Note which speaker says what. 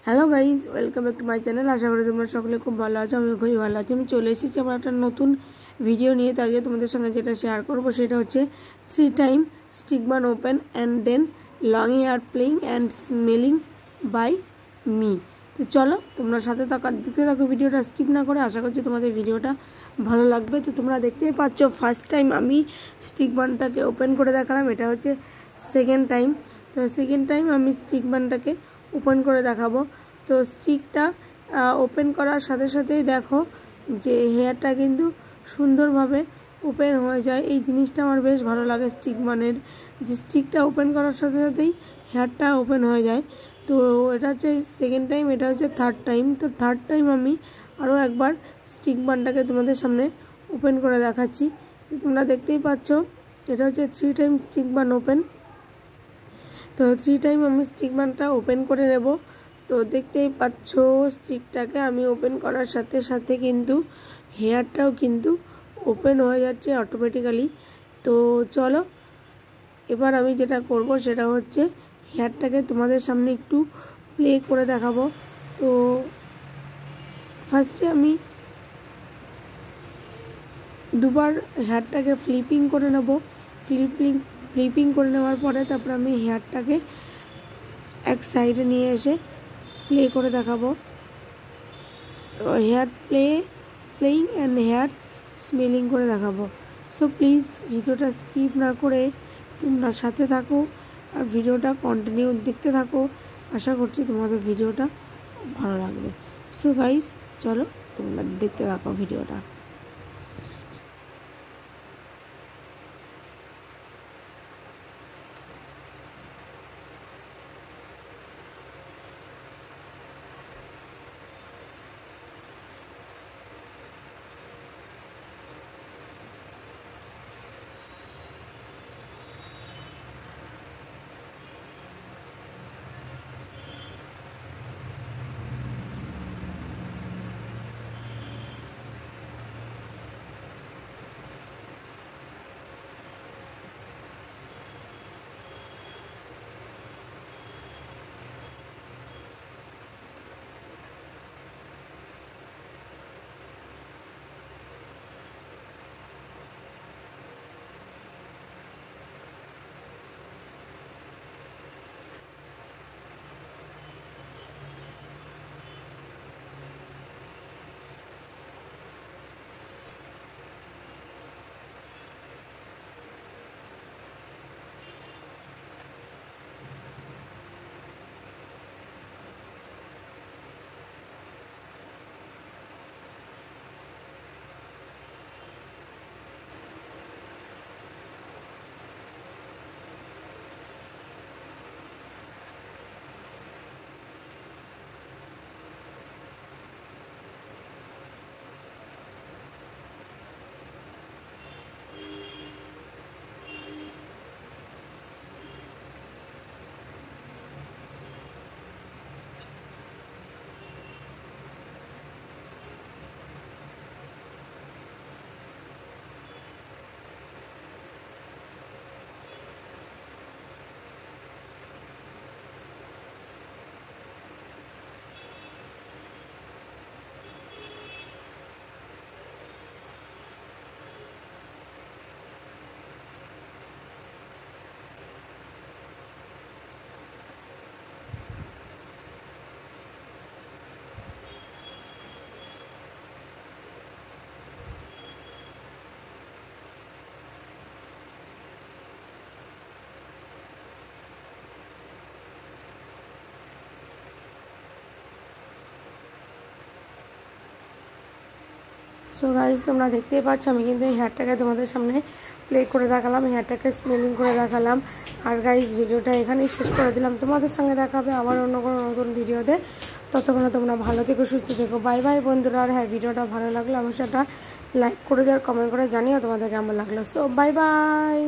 Speaker 1: Hello guys, welcome back to my channel. আশা করি তোমরা সকলে খুব ভালো আছো। আমি খুবই ভালো আছি। আমি চলে এসেছি আমার একটা নতুন ভিডিও নিয়ে। তো আগে তোমাদের সঙ্গে যেটা শেয়ার করবো সেটা হচ্ছে 3 time stick bun open and then long hair playing and smelling by me. তো চলো তোমরা সাথে দেখতে থাকো ভিডিওটা স্কিপ না করে। আশা করছি তোমাদের ভিডিওটা ভালো লাগবে। তো তোমরা দেখতেই পাচ্ছ ফার্স্ট টাইম আমি স্টিক বানটাকে ওপেন করে দেখালাম। এটা হচ্ছে সেকেন্ড টাইম। তো সেকেন্ড টাইম আমি স্টিক বানটাকে ওপেন করে দেখাবো। তো স্টিকটা ওপেন করার সাথে সাথেই দেখো যে হেয়ারটা কিন্তু সুন্দরভাবে ওপেন হয়ে যায়। এই জিনিসটা আমার বেশ ভালো লাগে স্টিক বানের, যে স্টিকটা ওপেন করার সাথে সাথেই হেয়ারটা ওপেন হয়ে যায়। তো এটা হচ্ছে সেকেন্ড টাইম, এটা হচ্ছে থার্ড টাইম। তো থার্ড টাইম আমি আরও একবার স্টিক বানটাকে তোমাদের সামনে ওপেন করে দেখাচ্ছি। তোমরা দেখতেই পাচ্ছ এটা হচ্ছে 3 টাইম স্টিক বান ওপেন। তো 3 টাইম আমি স্টিক বানটা ওপেন করে নেব। তো দেখতেই পাচ্ছ স্টিকটাকে আমি ওপেন করার সাথে সাথে কিন্তু হেয়ারটাও কিন্তু ওপেন হয়ে যাচ্ছে অটোমেটিক্যালি। তো চলো এবার আমি যেটা করব সেটা হচ্ছে হেয়ারটাকে তোমাদের সামনে একটু প্লে করে দেখাবো। তো ফার্স্টে আমি দুবার হেয়ারটাকে ফ্লিপিং করে নেব। ফ্লিপিং করে নেওয়ার পরে তারপর আমি হেয়ারটাকে এক সাইডে নিয়ে এসে প্লে করে দেখাবো। তো hair playing and hair smelling করে দেখাবো। সো প্লিজ ভিডিওটা স্কিপ না করে তোমরা সাথে থাকো আর ভিডিওটা কন্টিনিউ দেখতে থাকো। আশা করছি তোমাদের ভিডিওটা ভালো লাগবে। সো গাইস চলো তোমরা দেখতে থাকো ভিডিওটা। সো গাইস তোমরা দেখতেই পাচ্ছ আমি কিন্তু এই হেয়ারটাকে তোমাদের সামনে প্লে করে দেখালাম, হেয়ারটাকে স্মেলিং করে দেখালাম। আর গাইস ভিডিওটা এখানেই শেষ করে দিলাম। তোমাদের সঙ্গে দেখা হবে আবার অন্য কোনো নতুন ভিডিওতে। ততক্ষণে তোমরা ভালো থেকো, সুস্থ থেকো। বাই বাই বন্ধুরা। আর হ্যাঁ, ভিডিওটা ভালো লাগলে আমার সেটা লাইক করে দেওয়ার, কমেন্ট করে জানিও তোমাদের কেমন লাগলো। So bye bye.